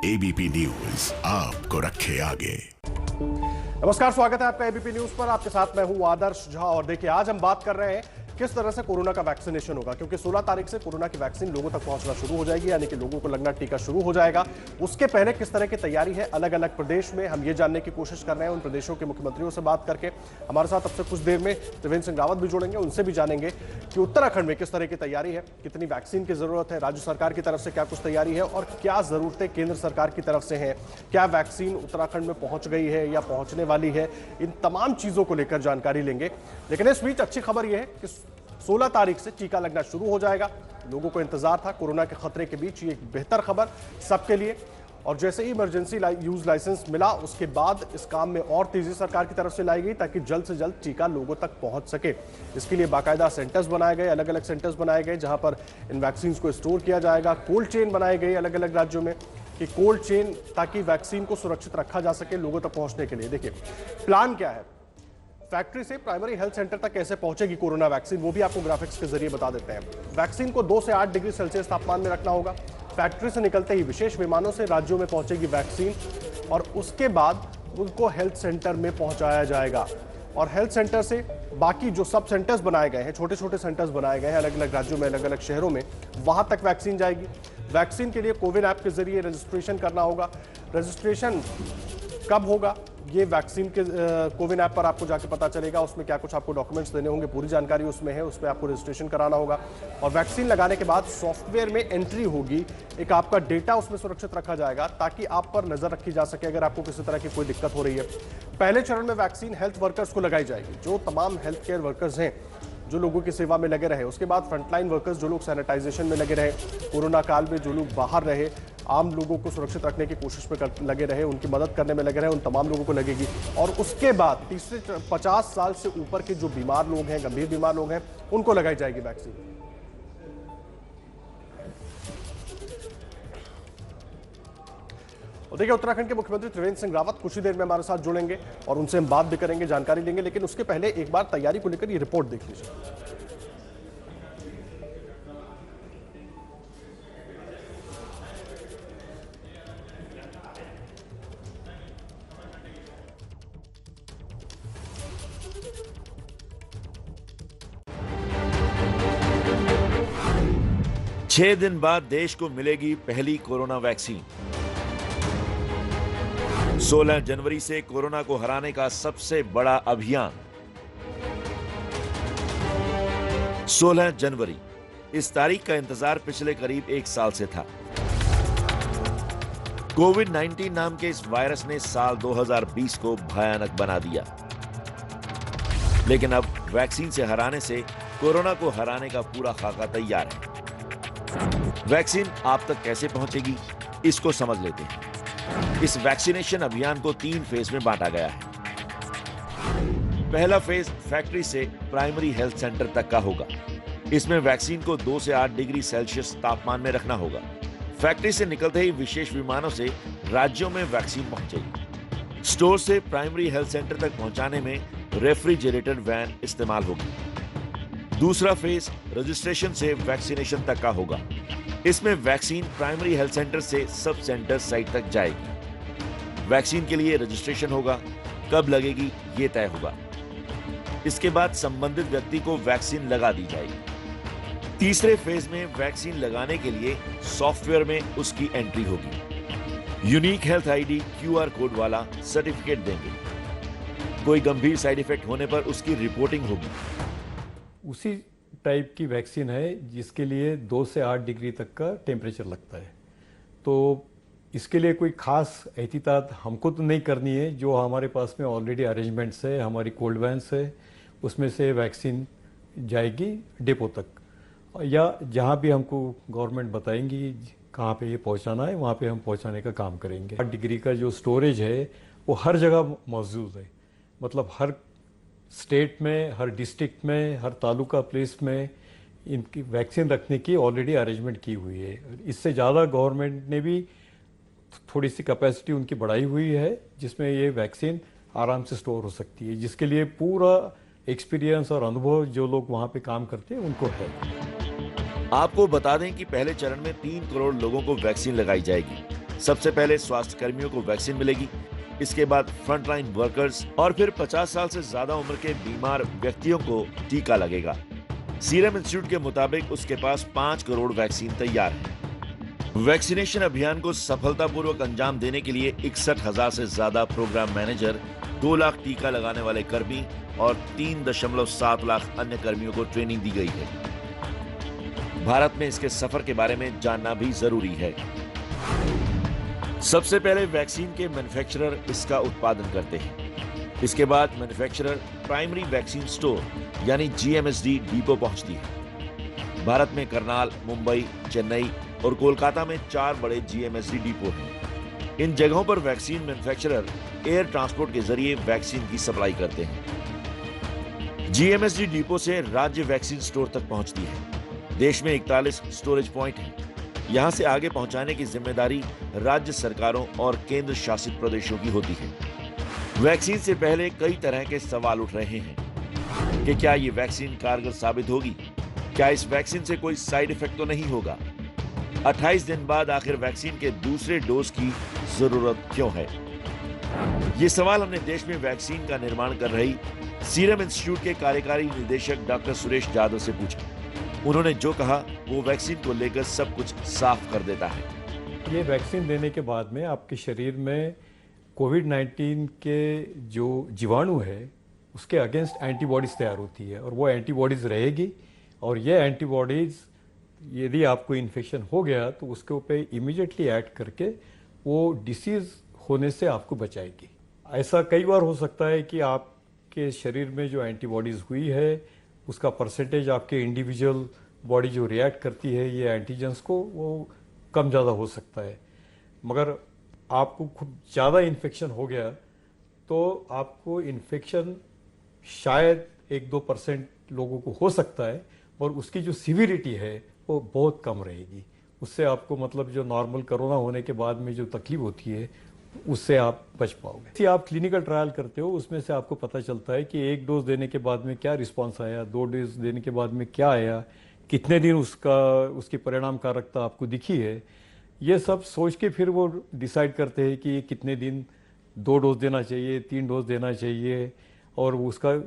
ABP news आपको रखे आगे। नमस्कार, स्वागत है आपका एबीपी न्यूज पर। आपके साथ मैं हूं आदर्श झा और देखिए आज हम बात कर रहे हैं किस तरह से कोरोना का वैक्सीनेशन होगा, क्योंकि 16 तारीख से कोरोना की वैक्सीन लोगों तक पहुंचना शुरू हो जाएगी, यानी कि लोगों को लगना टीका शुरू हो जाएगा। उसके पहले किस तरह की तैयारी है अलग अलग प्रदेश में, हम ये जानने की कोशिश कर रहे हैं उन प्रदेशों के मुख्यमंत्रियों से बात करके। हमारे साथ अब से कुछ देर में त्रिवेंद्र सिंह रावत भी जुड़ेंगे, उनसे भी जानेंगे कि उत्तराखंड में किस तरह की तैयारी है, कितनी वैक्सीन की जरूरत है, राज्य सरकार की तरफ से क्या कुछ तैयारी है और क्या जरूरतें केंद्र सरकार की तरफ से हैं, क्या वैक्सीन उत्तराखंड में पहुंच गई है या पहुंचने वाली है। इन तमाम चीजों को लेकर जानकारी लेंगे। लेकिन इस बीच अच्छी खबर यह है कि 16 तारीख से टीका लगना शुरू हो जाएगा। लोगों को इंतजार था कोरोना के खतरे के बीच, ये एक बेहतर खबर सबके लिए। और जैसे ही इमरजेंसी यूज लाइसेंस मिला उसके बाद इस काम में और तेजी सरकार की तरफ से लाई गई ताकि जल्द से जल्द टीका लोगों तक पहुंच सके। इसके लिए बाकायदा सेंटर्स बनाए गए, अलग अलग सेंटर्स बनाए गए जहां पर इन वैक्सीन को स्टोर किया जाएगा। कोल्ड चेन बनाए गए अलग अलग राज्यों में कि कोल्ड चेन, ताकि वैक्सीन को सुरक्षित रखा जा सके लोगों तक पहुंचने के लिए। देखिए प्लान क्या है, फैक्ट्री से प्राइमरी हेल्थ सेंटर तक कैसे पहुंचेगी कोरोना वैक्सीन, वो भी आपको ग्राफिक्स के जरिए बता देते हैं। वैक्सीन को 2 से 8 डिग्री सेल्सियस तापमान में रखना होगा। फैक्ट्री से निकलते ही विशेष विमानों से राज्यों में पहुंचेगी वैक्सीन और उसके बाद उनको हेल्थ सेंटर में पहुंचाया जाएगा। और हेल्थ सेंटर से बाकी जो सब सेंटर्स बनाए गए हैं, छोटे छोटे सेंटर्स बनाए गए हैं अलग अलग राज्यों में, अलग अलग शहरों में, वहां तक वैक्सीन जाएगी। वैक्सीन के लिए कोविन ऐप के जरिए रजिस्ट्रेशन करना होगा। रजिस्ट्रेशन कब होगा ये वैक्सीन के कोविन ऐप पर आपको जाके पता चलेगा। उसमें क्या कुछ आपको डॉक्यूमेंट्स देने होंगे, पूरी जानकारी उसमें है, उसमें आपको रजिस्ट्रेशन कराना होगा। और वैक्सीन लगाने के बाद सॉफ्टवेयर में एंट्री होगी, एक आपका डेटा उसमें सुरक्षित रखा जाएगा ताकि आप पर नजर रखी जा सके अगर आपको किसी तरह की कोई दिक्कत हो रही है। पहले चरण में वैक्सीन हेल्थ वर्कर्स को लगाई जाएगी, जो तमाम हेल्थ केयर वर्कर्स हैं जो लोगों की सेवा में लगे रहे। उसके बाद फ्रंटलाइन वर्कर्स, जो लोग सैनिटाइजेशन में लगे रहे, कोरोना काल में जो लोग बाहर रहे, आम लोगों को सुरक्षित रखने की कोशिश में लगे रहे, उनकी मदद करने में लगे रहे, उन तमाम लोगों को लगेगी। और उसके बाद तीसरे 50 साल से ऊपर के जो बीमार लोग हैं, गंभीर बीमार लोग हैं, उनको लगाई जाएगी वैक्सीन। और देखिए उत्तराखंड के मुख्यमंत्री त्रिवेंद्र सिंह रावत कुछ ही देर में हमारे साथ जुड़ेंगे और उनसे हम बात भी करेंगे, जानकारी लेंगे। लेकिन उसके पहले एक बार तैयारी को लेकर ये रिपोर्ट देख लीजिए। छह दिन बाद देश को मिलेगी पहली कोरोना वैक्सीन। 16 जनवरी से कोरोना को हराने का सबसे बड़ा अभियान। 16 जनवरी, इस तारीख का इंतजार पिछले करीब 1 साल से था। कोविड-19 नाम के इस वायरस ने साल 2020 को भयानक बना दिया। लेकिन अब वैक्सीन से हराने से कोरोना को हराने का पूरा खाका तैयार है। वैक्सीन आप तक कैसे पहुंचेगी, इसको समझ लेते हैं। इस वैक्सीनेशन अभियान को 3 फेज में बांटा गया है। पहला फेज फैक्ट्री से प्राइमरी हेल्थ सेंटर तक का होगा। इसमें वैक्सीन को 2 से 8 डिग्री सेल्सियस तापमान में रखना होगा। फैक्ट्री से निकलते ही विशेष विमानों से राज्यों में वैक्सीन पहुंचेगी। स्टोर से प्राइमरी हेल्थ सेंटर तक पहुंचाने में रेफ्रिजरेटेड वैन इस्तेमाल होगी। दूसरा फेज रजिस्ट्रेशन से वैक्सीनेशन तक का होगा। इसमें वैक्सीन प्राइमरी हेल्थ सेंटर से सब सेंटर साइट तक जाएगी। वैक्सीन के लिए रजिस्ट्रेशन होगा, कब लगेगी ये तय होगा। इसके बाद संबंधित व्यक्ति को वैक्सीन लगा दी जाएगी। तीसरे फेज में वैक्सीन लगाने के लिए सॉफ्टवेयर में उसकी एंट्री होगी। Unique health ID QR code वाला सर्टिफिकेट देंगे। कोई गंभीर साइड इफेक्ट होने पर उसकी रिपोर्टिंग होगी। उसी टाइप की वैक्सीन है जिसके लिए 2 से 8 डिग्री तक का टेम्परेचर लगता है। तो इसके लिए कोई खास एहतियात हमको तो नहीं करनी है। जो हमारे पास में ऑलरेडी अरेंजमेंट्स है, हमारी कोल्ड वैन्स है, उसमें से वैक्सीन जाएगी डिपो तक, या जहाँ भी हमको गवर्नमेंट बताएंगी कहाँ पे ये पहुँचाना है वहाँ पे हम पहुँचाने का काम करेंगे। 8 डिग्री का जो स्टोरेज है वो हर जगह मौजूद है, मतलब हर स्टेट में, हर डिस्ट्रिक्ट में, हर तालुका प्लेस में इनकी वैक्सीन रखने की ऑलरेडी अरेंजमेंट की हुई है। इससे ज़्यादा गवर्नमेंट ने भी थोड़ी सी कैपेसिटी उनकी बढ़ाई हुई है जिसमें ये वैक्सीन आराम से स्टोर हो सकती है, जिसके लिए पूरा एक्सपीरियंस और अनुभव जो लोग वहाँ पे काम करते हैं उनको है। आपको बता दें कि पहले चरण में 3 करोड़ लोगों को वैक्सीन लगाई जाएगी। सबसे पहले स्वास्थ्य कर्मियों को वैक्सीन मिलेगी, इसके बाद फ्रंटलाइन वर्कर्स और फिर 50 साल से ज्यादा उम्र के बीमार व्यक्तियों को टीका लगेगा। सीरम इंस्टीट्यूट के मुताबिक उसके पास 5 करोड़ वैक्सीन तैयार है। वैक्सीनेशन अभियान को सफलतापूर्वक अंजाम देने के लिए 61,000 से ज्यादा प्रोग्राम मैनेजर, 2 लाख टीका लगाने वाले कर्मी और 3.7 लाख अन्य कर्मियों को ट्रेनिंग दी गई है। भारत में इसके सफर के बारे में जानना भी जरूरी है। सबसे पहले वैक्सीन के मैन्युफैक्चरर इसका उत्पादन करते हैं। इसके बाद मैन्युफैक्चरर प्राइमरी वैक्सीन स्टोर यानी जीएमएसडी डिपो पहुंचती है। भारत में करनाल, मुंबई, चेन्नई और कोलकाता में 4 बड़े जीएमएसडी डिपो हैं। इन जगहों पर वैक्सीन मैन्युफैक्चरर एयर ट्रांसपोर्ट के जरिए वैक्सीन की सप्लाई करते हैं। जीएमएसडी डिपो से राज्य वैक्सीन स्टोर तक पहुंचती है। देश में 41 स्टोरेज पॉइंट हैं। यहां से आगे पहुंचाने की जिम्मेदारी राज्य सरकारों और केंद्र शासित प्रदेशों की होती है। वैक्सीन से पहले कई तरह के सवाल उठ रहे हैं कि क्या ये वैक्सीन कारगर साबित होगी? क्या इस वैक्सीन से कोई साइड इफेक्ट तो नहीं होगा? 28 दिन बाद आखिर वैक्सीन के दूसरे डोज की जरूरत क्यों है? ये सवाल हमने देश में वैक्सीन का निर्माण कर रही सीरम इंस्टीट्यूट के कार्यकारी निदेशक डॉक्टर सुरेश यादव से पूछा। उन्होंने जो कहा वो वैक्सीन को लेकर सब कुछ साफ कर देता है। ये वैक्सीन देने के बाद में आपके शरीर में कोविड-19 के जो जीवाणु है उसके अगेंस्ट एंटीबॉडीज़ तैयार होती है और वो एंटीबॉडीज़ रहेगी और ये एंटीबॉडीज़ यदि आपको इन्फेक्शन हो गया तो उसके ऊपर इमीडिएटली एक्ट करके वो डिसीज़ होने से आपको बचाएगी। ऐसा कई बार हो सकता है कि आपके शरीर में जो एंटीबॉडीज़ हुई है उसका परसेंटेज आपके इंडिविजुअल बॉडी जो रिएक्ट करती है ये एंटीजेंस को वो कम ज़्यादा हो सकता है, मगर आपको खूब ज़्यादा इन्फेक्शन हो गया तो आपको इन्फेक्शन शायद 1-2% लोगों को हो सकता है और उसकी जो सीवियरिटी है वो बहुत कम रहेगी। उससे आपको मतलब जो नॉर्मल कोरोना होने के बाद में जो तकलीफ होती है उससे आप बच पाओगे। यदि आप क्लिनिकल ट्रायल करते हो उसमें से आपको पता चलता है कि 1 डोज देने के बाद में क्या रिस्पांस आया, 2 डोज देने के बाद में क्या आया, कितने दिन उसकी परिणामकारकता आपको दिखी है। ये सब सोच के फिर वो डिसाइड करते हैं कि कितने दिन 2 डोज देना चाहिए, 3 डोज देना चाहिए और उसका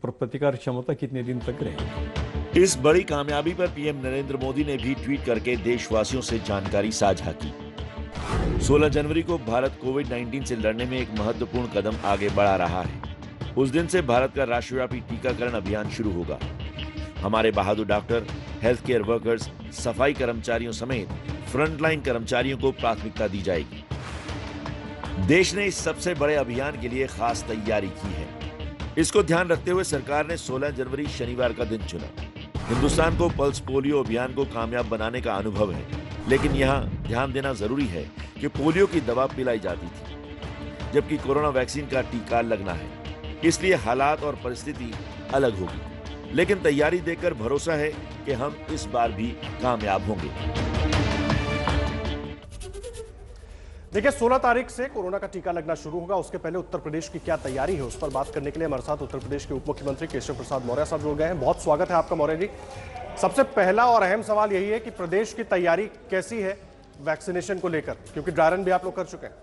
प्रतिकार क्षमता कितने दिन तक रहेगी। इस बड़ी कामयाबी पर पीएम नरेंद्र मोदी ने भी ट्वीट करके देशवासियों से जानकारी साझा की। 16 जनवरी को भारत कोविड-19 से लड़ने में एक महत्वपूर्ण कदम आगे बढ़ा रहा है। उस दिन से भारत का राष्ट्रव्यापी टीकाकरण अभियान शुरू होगा। हमारे बहादुर डॉक्टर, हेल्थ केयर वर्कर्स, सफाई कर्मचारियों समेत फ्रंटलाइन कर्मचारियों को प्राथमिकता दी जाएगी। देश ने इस सबसे बड़े अभियान के लिए खास तैयारी की है। इसको ध्यान रखते हुए सरकार ने 16 जनवरी शनिवार का दिन चुना। हिंदुस्तान को पल्स पोलियो अभियान को कामयाब बनाने का अनुभव है, लेकिन यहाँ ध्यान देना जरूरी है कि पोलियो की दवा पिलाई जाती थी जबकि कोरोना वैक्सीन का टीका लगना है, इसलिए हालात और परिस्थिति अलग होगी। लेकिन तैयारी देखकर भरोसा है कि हम इस बार भी कामयाब होंगे। देखिए 16 तारीख से कोरोना का टीका लगना शुरू होगा। उसके पहले उत्तर प्रदेश की क्या तैयारी है उस पर बात करने के लिए हमारे साथ उत्तर प्रदेश के उप मुख्यमंत्री केशव प्रसाद मौर्य साहब जुड़ गए हैं। बहुत स्वागत है आपका मौर्य जी। सबसे पहला और अहम सवाल यही है कि प्रदेश की तैयारी कैसी है वैक्सीनेशन को लेकर, क्योंकि ड्राई रन भी आप लोग कर चुके हैं।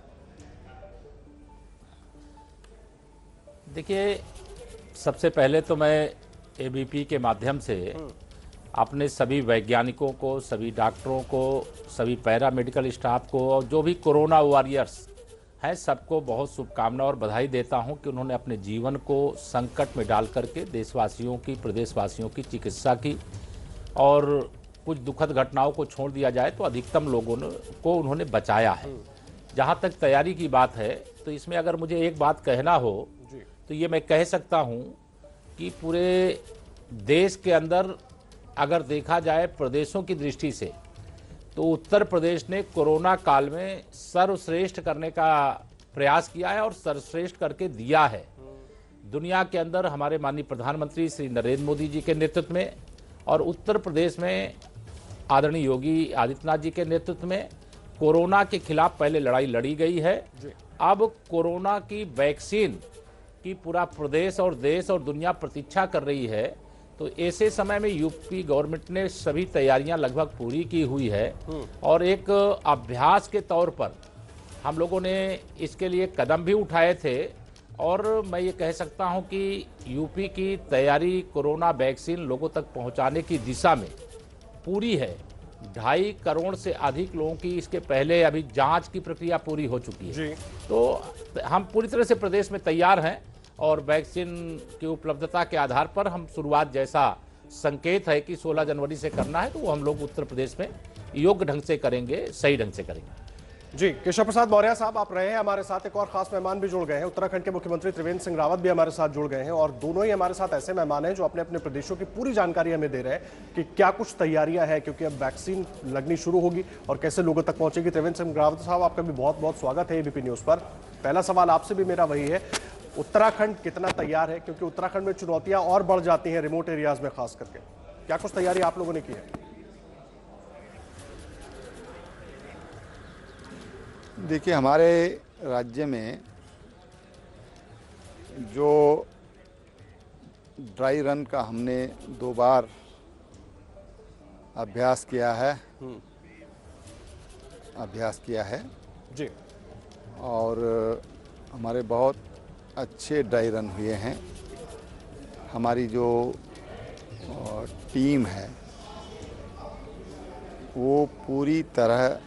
देखिए सबसे पहले तो मैं एबीपी के माध्यम से अपने सभी वैज्ञानिकों को, सभी डॉक्टरों को, सभी पैरामेडिकल स्टाफ को और जो भी कोरोना वॉरियर्स हैं सबको बहुत शुभकामना और बधाई देता हूं कि उन्होंने अपने जीवन को संकट में डाल करके देशवासियों की, प्रदेशवासियों की चिकित्सा की और कुछ दुखद घटनाओं को छोड़ दिया जाए तो अधिकतम लोगों को उन्होंने बचाया है। जहां तक तैयारी की बात है तो इसमें अगर मुझे एक बात कहना हो तो ये मैं कह सकता हूं कि पूरे देश के अंदर अगर देखा जाए प्रदेशों की दृष्टि से तो उत्तर प्रदेश ने कोरोना काल में सर्वश्रेष्ठ करने का प्रयास किया है और सर्वश्रेष्ठ करके दिया है। दुनिया के अंदर हमारे माननीय प्रधानमंत्री श्री नरेंद्र मोदी जी के नेतृत्व में और उत्तर प्रदेश में आदरणीय योगी आदित्यनाथ जी के नेतृत्व में कोरोना के खिलाफ पहले लड़ाई लड़ी गई है। अब कोरोना की वैक्सीन की पूरा प्रदेश और देश और दुनिया प्रतीक्षा कर रही है, तो ऐसे समय में यूपी गवर्नमेंट ने सभी तैयारियां लगभग पूरी की हुई है और एक अभ्यास के तौर पर हम लोगों ने इसके लिए कदम भी उठाए थे और मैं ये कह सकता हूं कि यूपी की तैयारी कोरोना वैक्सीन लोगों तक पहुंचाने की दिशा में पूरी है। 2.5 करोड़ से अधिक लोगों की इसके पहले अभी जांच की प्रक्रिया पूरी हो चुकी है जी। तो हम पूरी तरह से प्रदेश में तैयार हैं और वैक्सीन की उपलब्धता के आधार पर हम शुरुआत जैसा संकेत है कि 16 जनवरी से करना है तो वो हम लोग उत्तर प्रदेश में योग्य ढंग से करेंगे, सही ढंग से करेंगे। जी, केशव प्रसाद मौर्य साहब आप रहे हैं हमारे साथ। एक और खास मेहमान भी जुड़ गए हैं, उत्तराखंड के मुख्यमंत्री त्रिवेंद्र सिंह रावत भी हमारे साथ जुड़ गए हैं और दोनों ही हमारे साथ ऐसे मेहमान हैं जो अपने अपने प्रदेशों की पूरी जानकारी हमें दे रहे हैं कि क्या कुछ तैयारियां हैं, क्योंकि अब वैक्सीन लगनी शुरू होगी और कैसे लोगों तक पहुंचेगी। त्रिवेंद्र सिंह रावत साहब, आपका भी बहुत बहुत स्वागत है एबीपी न्यूज पर। पहला सवाल आपसे भी मेरा वही है, उत्तराखंड कितना तैयार है, क्योंकि उत्तराखंड में चुनौतियां और बढ़ जाती हैं रिमोट एरियाज में खास करके। क्या कुछ तैयारी आप लोगों ने की है? देखिए, हमारे राज्य में जो ड्राई रन का हमने 2 बार अभ्यास किया है जी। और हमारे बहुत अच्छे ड्राई रन हुए हैं। हमारी जो टीम है वो पूरी तरह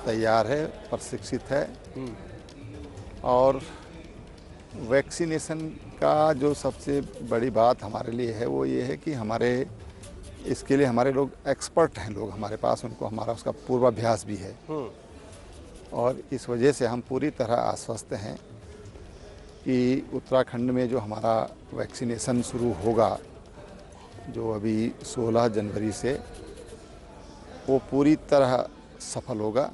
तैयार है, प्रशिक्षित है और वैक्सीनेशन का जो सबसे बड़ी बात हमारे लिए है वो ये है कि इसके लिए हमारे लोग एक्सपर्ट हैं, लोग हमारे पास, उनको हमारा उसका पूर्वाभ्यास भी है और इस वजह से हम पूरी तरह आश्वस्त हैं कि उत्तराखंड में जो हमारा वैक्सीनेशन शुरू होगा, जो अभी 16 जनवरी से, वो पूरी तरह सफल होगा।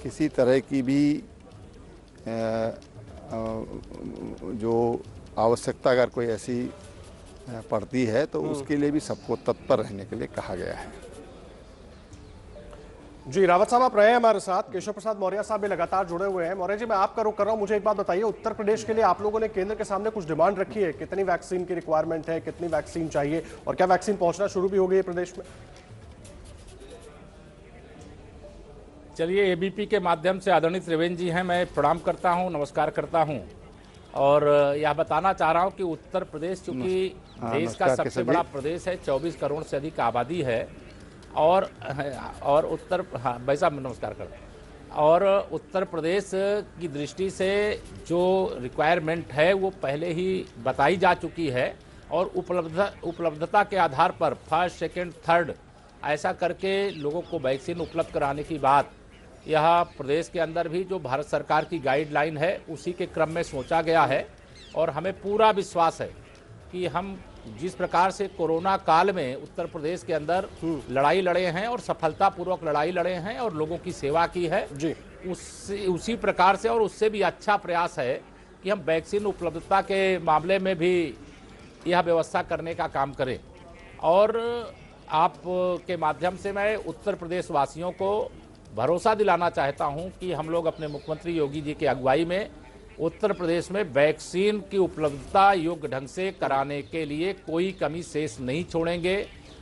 किसी तरह की भी जो आवश्यकता अगर कोई ऐसी पड़ती है तो उसके लिए भी सबको तत्पर रहने के लिए कहा गया है। जी, रावत साहब आप रहे हैं हमारे साथ। केशव प्रसाद मौर्य साहब भी लगातार जुड़े हुए हैं। मौर्य जी, मैं आपका रुख कर रहा हूं, मुझे एक बात बताइए, उत्तर प्रदेश के लिए आप लोगों ने केंद्र के सामने कुछ डिमांड रखी है? कितनी वैक्सीन की रिक्वायरमेंट है, कितनी वैक्सीन चाहिए और क्या वैक्सीन पहुंचना शुरू भी हो गई है प्रदेश में? चलिए, एबीपी के माध्यम से आदरणीय त्रिवेंद्र जी हैं, मैं प्रणाम करता हूं, नमस्कार करता हूं और यह बताना चाह रहा हूं कि उत्तर प्रदेश चूंकि देश का सबसे बड़ा प्रदेश है, 24 करोड़ से अधिक आबादी है और उत्तर नमस्कार करता और उत्तर प्रदेश की दृष्टि से जो रिक्वायरमेंट है वो पहले ही बताई जा चुकी है और उपलब्धता के आधार पर फर्स्ट, सेकेंड, थर्ड ऐसा करके लोगों को वैक्सीन उपलब्ध कराने की बात यह प्रदेश के अंदर भी जो भारत सरकार की गाइडलाइन है उसी के क्रम में सोचा गया है और हमें पूरा विश्वास है कि हम जिस प्रकार से कोरोना काल में उत्तर प्रदेश के अंदर लड़ाई लड़े हैं और सफलतापूर्वक लड़ाई लड़े हैं और लोगों की सेवा की है जी, उसी प्रकार से और उससे भी अच्छा प्रयास है कि हम वैक्सीन उपलब्धता के मामले में भी यह व्यवस्था करने का काम करें। और आप के माध्यम से मैं उत्तर प्रदेश वासियों को भरोसा दिलाना चाहता हूं कि हम लोग अपने मुख्यमंत्री योगी जी की अगुवाई में उत्तर प्रदेश में वैक्सीन की उपलब्धता योग्य ढंग से कराने के लिए कोई कमी शेष नहीं छोड़ेंगे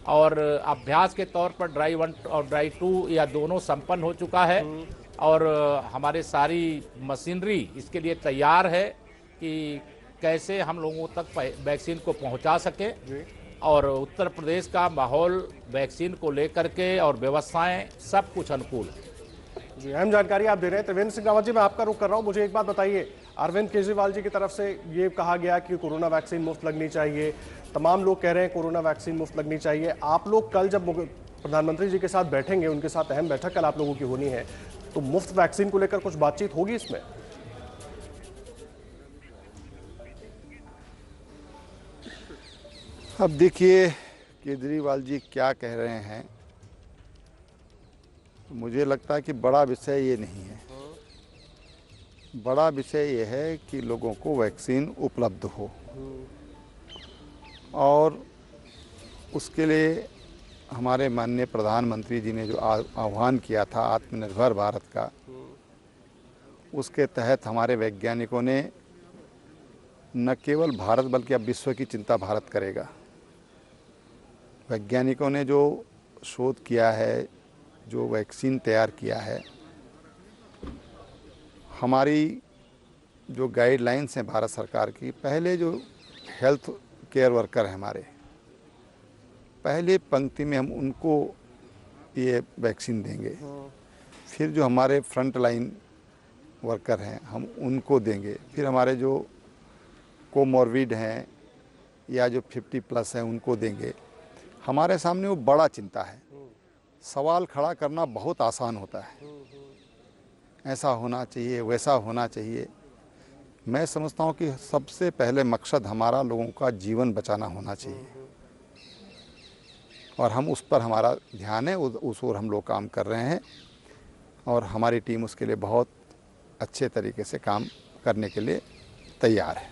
और अभ्यास के तौर पर ड्राई 1 और ड्राई 2 या दोनों संपन्न हो चुका है और हमारे सारी मशीनरी इसके लिए तैयार है कि कैसे हम लोगों तक वैक्सीन को पहुंचा सकें और उत्तर प्रदेश का माहौल वैक्सीन को लेकर के और व्यवस्थाएं सब कुछ अनुकूल है। जी, अहम जानकारी आप दे रहे हैं। त्रिवेंद्र सिंह रावत जी, मैं आपका रुख कर रहा हूं, मुझे एक बात बताइए, अरविंद केजरीवाल जी की तरफ से ये कहा गया कि कोरोना वैक्सीन मुफ्त लगनी चाहिए, तमाम लोग कह रहे हैं कोरोना वैक्सीन मुफ्त लगनी चाहिए। आप लोग कल जब प्रधानमंत्री जी के साथ बैठेंगे, उनके साथ अहम बैठक कल आप लोगों की होनी है, तो मुफ्त वैक्सीन को लेकर कुछ बातचीत होगी इसमें? अब देखिए, केजरीवाल जी क्या कह रहे हैं, मुझे लगता है कि बड़ा विषय ये नहीं है। बड़ा विषय ये है कि लोगों को वैक्सीन उपलब्ध हो और उसके लिए हमारे माननीय प्रधानमंत्री जी ने जो आह्वान किया था आत्मनिर्भर भारत का, उसके तहत हमारे वैज्ञानिकों ने न केवल भारत बल्कि अब विश्व की चिंता भारत करेगा। वैज्ञानिकों ने जो शोध किया है, जो वैक्सीन तैयार किया है, हमारी जो गाइडलाइंस हैं भारत सरकार की, पहले जो हेल्थ केयर वर्कर हैं हमारे, पहले पंक्ति में हम उनको ये वैक्सीन देंगे। फिर जो हमारे फ्रंट लाइन वर्कर हैं हम उनको देंगे। फिर हमारे जो कोमॉर्बिड हैं या जो 50+ हैं उनको देंगे। हमारे सामने वो बड़ा चिंता है। सवाल खड़ा करना बहुत आसान होता है, ऐसा होना चाहिए, वैसा होना चाहिए। मैं समझता हूँ कि सबसे पहले मकसद हमारा लोगों का जीवन बचाना होना चाहिए और हम उस पर हमारा ध्यान है, उस ओर हम लोग काम कर रहे हैं और हमारी टीम उसके लिए बहुत अच्छे तरीके से काम करने के लिए तैयार है।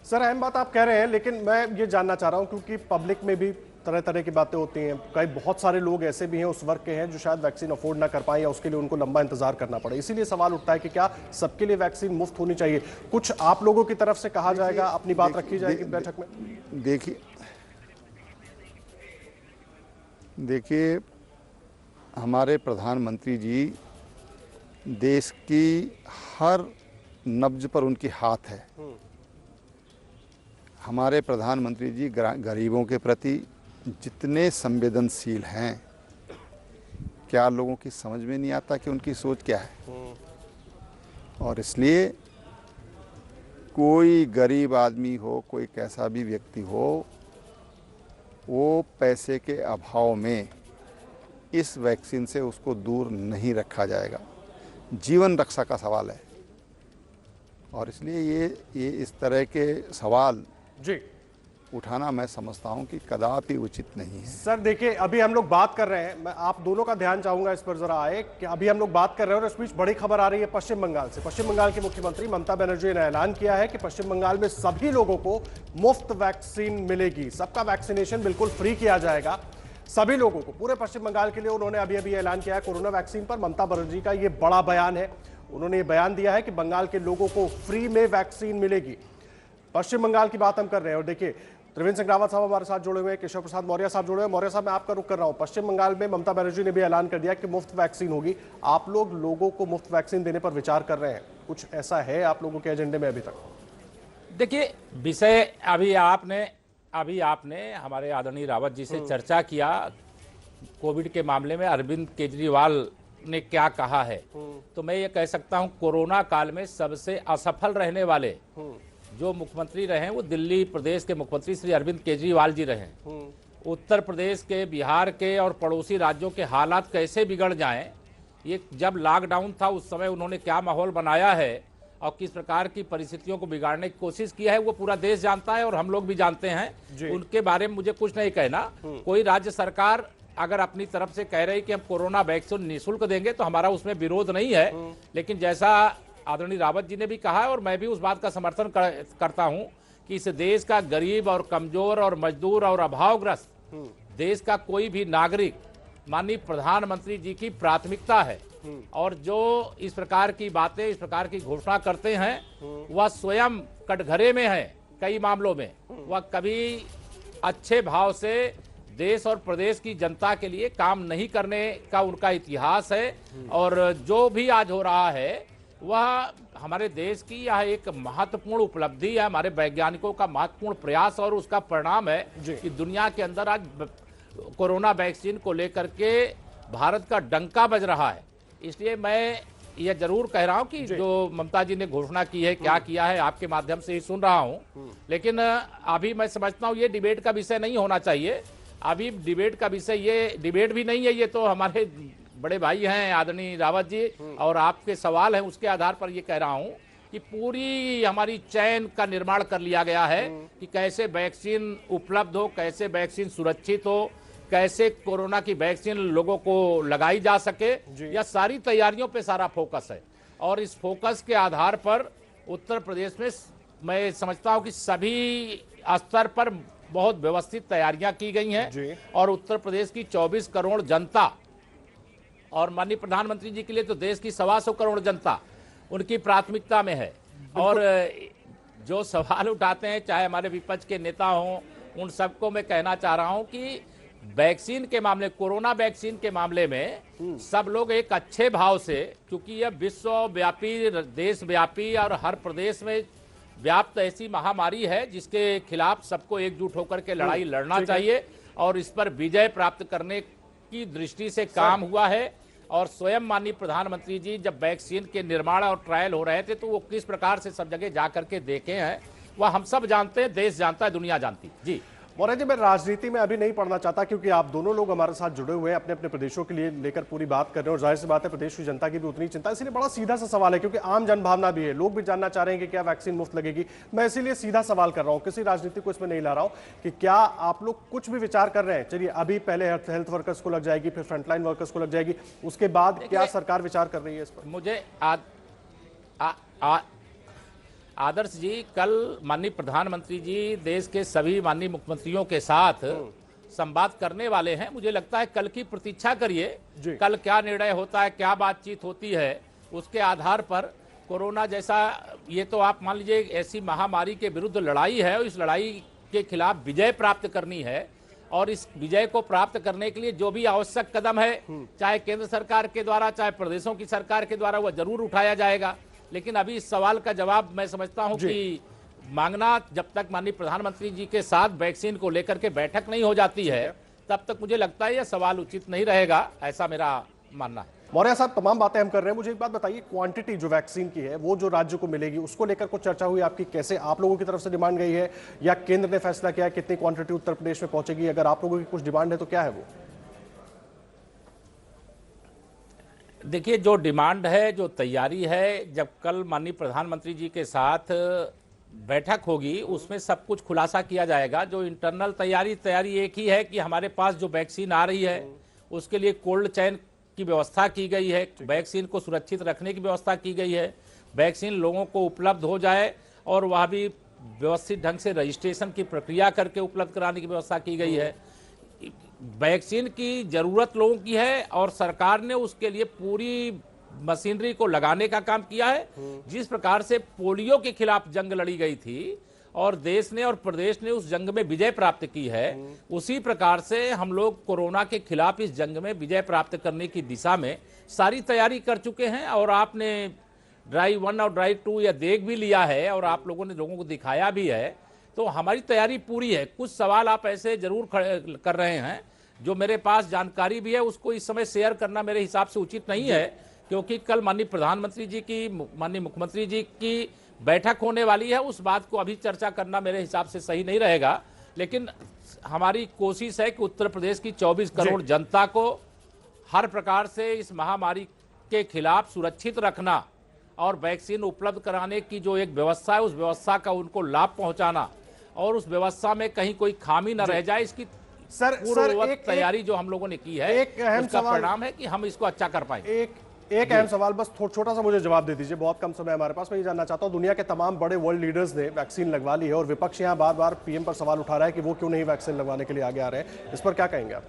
सर, अहम बात आप कह रहे हैं, लेकिन मैं ये जानना चाह रहा हूं क्योंकि पब्लिक में भी तरह तरह की बातें होती हैं। कई बहुत सारे लोग ऐसे भी हैं उस वर्ग के हैं जो शायद वैक्सीन अफोर्ड ना कर पाए या उसके लिए उनको लंबा इंतजार करना पड़े। इसीलिए सवाल उठता है कि क्या सबके लिए वैक्सीन मुफ्त होनी चाहिए? कुछ आप लोगों की तरफ से कहा जाएगा, अपनी बात रखी जाएगी बैठक में? देखिए हमारे प्रधानमंत्री जी, देश की हर नब्ज पर उनकी हाथ है। हमारे प्रधानमंत्री जी गरीबों के प्रति जितने संवेदनशील हैं, क्या लोगों की समझ में नहीं आता कि उनकी सोच क्या है। और इसलिए कोई गरीब आदमी हो, कोई कैसा भी व्यक्ति हो, वो पैसे के अभाव में इस वैक्सीन से उसको दूर नहीं रखा जाएगा। जीवन रक्षा का सवाल है और इसलिए ये इस तरह के सवाल जी उठाना मैं समझता हूं कि कदापि उचित नहीं है। सर देखिए, अभी हम लोग बात कर रहे हैं, मैं आप दोनों का ध्यान चाहूंगा इस पर जरा आए कि अभी हम लोग बात कर रहे हैं और इस बीच बड़ी खबर आ रही है पश्चिम बंगाल से। पश्चिम बंगाल की मुख्यमंत्री ममता बनर्जी ने ऐलान किया है कि पश्चिम बंगाल में सभी लोगों को मुफ्त वैक्सीन मिलेगी। सबका वैक्सीनेशन बिल्कुल फ्री किया जाएगा सभी लोगों को, पूरे पश्चिम बंगाल के लिए। उन्होंने अभी अभी ऐलान किया है कोरोना वैक्सीन पर। ममता बनर्जी का यह बड़ा बयान है। उन्होंने ये बयान दिया है कि बंगाल के लोगों को फ्री में वैक्सीन मिलेगी। पश्चिम बंगाल की बात हम कर रहे हैं और देखिए त्रिवेंद्र सिंह रावत साहब हमारे साथ जुड़े हुए हैं, केशव प्रसाद मौर्य साहब जुड़े हुए हैं। मौर्य साहब, मैं आपका रुख कर रहा हूं। पश्चिम बंगाल में ममता बनर्जी ने भी ऐलान कर दिया कि मुफ्त वैक्सीन होगी। आप लोग लोगों को मुफ्त वैक्सीन देने पर विचार कर रहे हैं, कुछ ऐसा है आप लोगों के एजेंडे में अभी तक? देखिए, विषय अभी आपने हमारे आदरणीय रावत जी से चर्चा किया कोविड के मामले में अरविंद केजरीवाल ने क्या कहा है। तो मैं ये कह सकता हूं कोरोना काल में सबसे असफल रहने वाले जो मुख्यमंत्री रहे वो दिल्ली प्रदेश के मुख्यमंत्री श्री अरविंद केजरीवाल जी रहे। उत्तर प्रदेश के, बिहार के और पड़ोसी राज्यों के हालात कैसे बिगड़ जाएं, ये जब लॉकडाउन था उस समय उन्होंने क्या माहौल बनाया है और किस प्रकार की परिस्थितियों को बिगाड़ने की कोशिश की है, वो पूरा देश जानता है और हम लोग भी जानते हैं। उनके बारे में मुझे कुछ नहीं कहना। कोई राज्य सरकार अगर अपनी तरफ से कह रही कि हम कोरोना वैक्सीन निःशुल्क देंगे तो हमारा उसमें विरोध नहीं है, लेकिन जैसा आदरणीय रावत जी ने भी कहा है और मैं भी उस बात का समर्थन करता हूं कि इस देश का गरीब और कमजोर और मजदूर और अभावग्रस्त देश का कोई भी नागरिक माननीय प्रधानमंत्री जी की प्राथमिकता है। और जो इस प्रकार की बातें, इस प्रकार की घोषणा करते हैं वह स्वयं कटघरे में है। कई मामलों में वह कभी अच्छे भाव से देश और प्रदेश की जनता के लिए काम नहीं करने का उनका इतिहास है। और जो भी आज हो रहा है वह हमारे देश की यह एक महत्वपूर्ण उपलब्धि है, हमारे वैज्ञानिकों का महत्वपूर्ण प्रयास और उसका परिणाम है कि दुनिया के अंदर आज कोरोना वैक्सीन को लेकर के भारत का डंका बज रहा है। इसलिए मैं ये जरूर कह रहा हूं कि जो ममता जी ने घोषणा की है, क्या किया है, आपके माध्यम से ही सुन रहा हूं, लेकिन अभी मैं समझता हूं ये डिबेट का विषय नहीं होना चाहिए। अभी डिबेट का विषय, ये डिबेट भी नहीं है, ये तो हमारे बड़े भाई हैं आदरणीय रावत जी और आपके सवाल हैं उसके आधार पर ये कह रहा हूं कि पूरी हमारी चैन का निर्माण कर लिया गया है कि कैसे वैक्सीन उपलब्ध हो, कैसे वैक्सीन सुरक्षित हो, कैसे कोरोना की वैक्सीन लोगों को लगाई जा सके। यह सारी तैयारियों पे सारा फोकस है और इस फोकस के आधार पर उत्तर प्रदेश में मैं समझता हूं कि सभी स्तर पर बहुत व्यवस्थित तैयारियां की गई हैं और उत्तर प्रदेश की 24 करोड़ जनता और माननीय प्रधानमंत्री जी के लिए तो देश की 125 करोड़ जनता उनकी प्राथमिकता में है। और जो सवाल उठाते हैं चाहे हमारे विपक्ष के नेता हों, उन सबको मैं कहना चाह रहा हूं कि वैक्सीन के मामले, कोरोना वैक्सीन के मामले में सब लोग एक अच्छे भाव से, क्योंकि यह विश्वव्यापी, देशव्यापी और हर प्रदेश में व्याप्त ऐसी महामारी है जिसके खिलाफ सबको एकजुट होकर के लड़ाई लड़ना चाहिए और इस पर विजय प्राप्त करने की दृष्टि से काम हुआ है। और स्वयं माननीय प्रधानमंत्री जी जब वैक्सीन के निर्माण और ट्रायल हो रहे थे तो वो किस प्रकार से सब जगह जा करके देखे हैं वह हम सब जानते हैं, देश जानता है, दुनिया जानती है। जी मौर्य जी, मैं राजनीति में अभी नहीं पढ़ना चाहता क्योंकि आप दोनों लोग हमारे साथ जुड़े हुए हैं, अपने अपने प्रदेशों के लिए लेकर पूरी बात कर रहे हैं और जाहिर सी बात है प्रदेश की जनता की भी उतनी चिंता है। इसलिए बड़ा सीधा सा सवाल है क्योंकि आम जनभावना भी है, लोग भी जानना चाह रहे हैं कि क्या वैक्सीन मुफ्त लगेगी। मैं इसीलिए सीधा सवाल कर रहा हूँ, किसी राजनीति को इसमें नहीं ला रहा हूँ कि क्या आप लोग कुछ भी विचार कर रहे हैं, चलिए अभी पहले हेल्थ वर्कर्स को लग जाएगी, फिर फ्रंटलाइन वर्कर्स को लग जाएगी, उसके बाद क्या सरकार विचार कर रही है इस पर? मुझे आदर्श जी, कल माननीय प्रधानमंत्री जी देश के सभी माननीय मुख्यमंत्रियों के साथ संवाद करने वाले हैं। मुझे लगता है कल की प्रतीक्षा करिए, कल क्या निर्णय होता है, क्या बातचीत होती है, उसके आधार पर कोरोना जैसा, ये तो आप मान लीजिए ऐसी महामारी के विरुद्ध लड़ाई है और इस लड़ाई के खिलाफ विजय प्राप्त करनी है और इस विजय को प्राप्त करने के लिए जो भी आवश्यक कदम है, चाहे केंद्र सरकार के द्वारा चाहे प्रदेशों की सरकार के द्वारा, वह जरूर उठाया जाएगा। लेकिन अभी इस सवाल का जवाब मैं समझता हूं कि मांगना, जब तक माननीय प्रधानमंत्री जी के साथ वैक्सीन को लेकर के बैठक नहीं हो जाती है तब तक मुझे लगता है यह सवाल उचित नहीं रहेगा, ऐसा मेरा मानना है। मौर्य साहब, तमाम बातें हम कर रहे हैं, मुझे एक बात बताइए, क्वांटिटी जो वैक्सीन की है वो जो राज्य को मिलेगी उसको लेकर कुछ चर्चा हुई आपकी? कैसे आप लोगों की तरफ से डिमांड गई है या केंद्र ने फैसला किया कितनी क्वांटिटी उत्तर प्रदेश में पहुंचेगी? अगर आप लोगों की कुछ डिमांड है तो क्या है वो? देखिए, जो डिमांड है, जो तैयारी है, जब कल माननीय प्रधानमंत्री जी के साथ बैठक होगी उसमें सब कुछ खुलासा किया जाएगा। जो इंटरनल तैयारी एक ही है कि हमारे पास जो वैक्सीन आ रही है उसके लिए कोल्ड चेन की व्यवस्था की गई है, वैक्सीन को सुरक्षित रखने की व्यवस्था की गई है, वैक्सीन लोगों को उपलब्ध हो जाए और वह भी व्यवस्थित ढंग से रजिस्ट्रेशन की प्रक्रिया करके उपलब्ध कराने की व्यवस्था की गई है। वैक्सीन की जरूरत लोगों की है और सरकार ने उसके लिए पूरी मशीनरी को लगाने का काम किया है। जिस प्रकार से पोलियो के खिलाफ जंग लड़ी गई थी और देश ने और प्रदेश ने उस जंग में विजय प्राप्त की है, उसी प्रकार से हम लोग कोरोना के खिलाफ इस जंग में विजय प्राप्त करने की दिशा में सारी तैयारी कर चुके हैं। और आपने ड्राइव 1 और ड्राइव 2 यह देख भी लिया है और आप लोगों ने लोगों को दिखाया भी है, तो हमारी तैयारी पूरी है। कुछ सवाल आप ऐसे जरूर कर रहे हैं जो मेरे पास जानकारी भी है, उसको इस समय शेयर करना मेरे हिसाब से उचित नहीं है, क्योंकि कल माननीय प्रधानमंत्री जी की, माननीय मुख्यमंत्री जी की बैठक होने वाली है। उस बात को अभी चर्चा करना मेरे हिसाब से सही नहीं रहेगा। लेकिन हमारी कोशिश है कि उत्तर प्रदेश की 24 करोड़ जनता को हर प्रकार से इस महामारी के खिलाफ सुरक्षित रखना और वैक्सीन उपलब्ध कराने की जो एक व्यवस्था है उस व्यवस्था का उनको लाभ पहुंचाना और उस व्यवस्था में कहीं कोई खामी न रह जाए, इसकी पूर्ववत तैयारी जो हम लोगों ने की है उसका परिणाम है कि हम इसको अच्छा कर पाएंगे। एक अहम सवाल, बस छोटा सा मुझे जवाब दे दीजिए, बहुत कम समय हमारे पास। मैं ये जानना चाहता हूं, दुनिया के तमाम बड़े वर्ल्ड लीडर्स ने वैक्सीन लगवा ली है और विपक्ष यहां बार बार पीएम पर सवाल उठा रहा है कि वो क्यों नहीं वैक्सीन लगवाने के लिए आगे आ रहे हैं, इस पर क्या कहेंगे आप?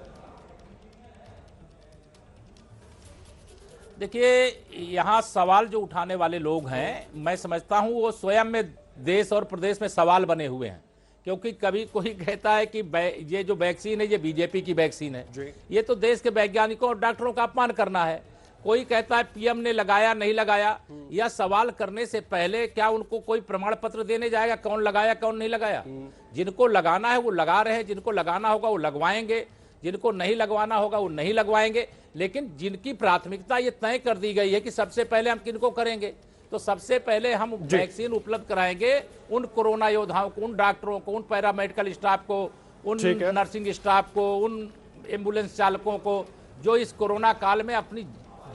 देखिए, यहाँ सवाल जो उठाने वाले लोग हैं, मैं समझता हूँ वो स्वयं में देश और प्रदेश में सवाल बने हुए हैं। क्योंकि कभी कोई कहता है कि ये जो वैक्सीन है ये बीजेपी की वैक्सीन है, ये तो देश के वैज्ञानिकों और डॉक्टरों का अपमान करना है। कोई कहता है पीएम ने लगाया नहीं लगाया, या सवाल करने से पहले क्या उनको कोई प्रमाण पत्र देने जाएगा कौन लगाया कौन नहीं लगाया? जिनको लगाना है वो लगा रहे हैं, जिनको लगाना होगा वो लगवाएंगे, जिनको नहीं लगवाना होगा वो नहीं लगवाएंगे। लेकिन जिनकी प्राथमिकता ये तय कर दी गई है कि सबसे पहले हम किनको करेंगे, तो सबसे पहले हम वैक्सीन उपलब्ध कराएंगे उन कोरोना योद्धाओं को, उन डॉक्टरों को, उन पैरामेडिकल स्टाफ को, उन नर्सिंग स्टाफ को, उन एम्बुलेंस चालकों को जो इस कोरोना काल में अपनी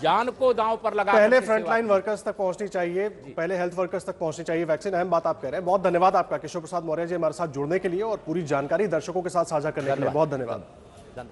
जान को दांव पर लगा। पहले फ्रंटलाइन वर्कर्स तक पहुंचनी चाहिए, पहले हेल्थ वर्कर्स तक पहुंचनी चाहिए वैक्सीन। अहम बात आप कह रहे हैं। बहुत धन्यवाद आपका किशोर प्रसाद मौर्य जी हमारे साथ जुड़ने के लिए और पूरी जानकारी दर्शकों के साथ साझा करने के लिए। बहुत धन्यवाद।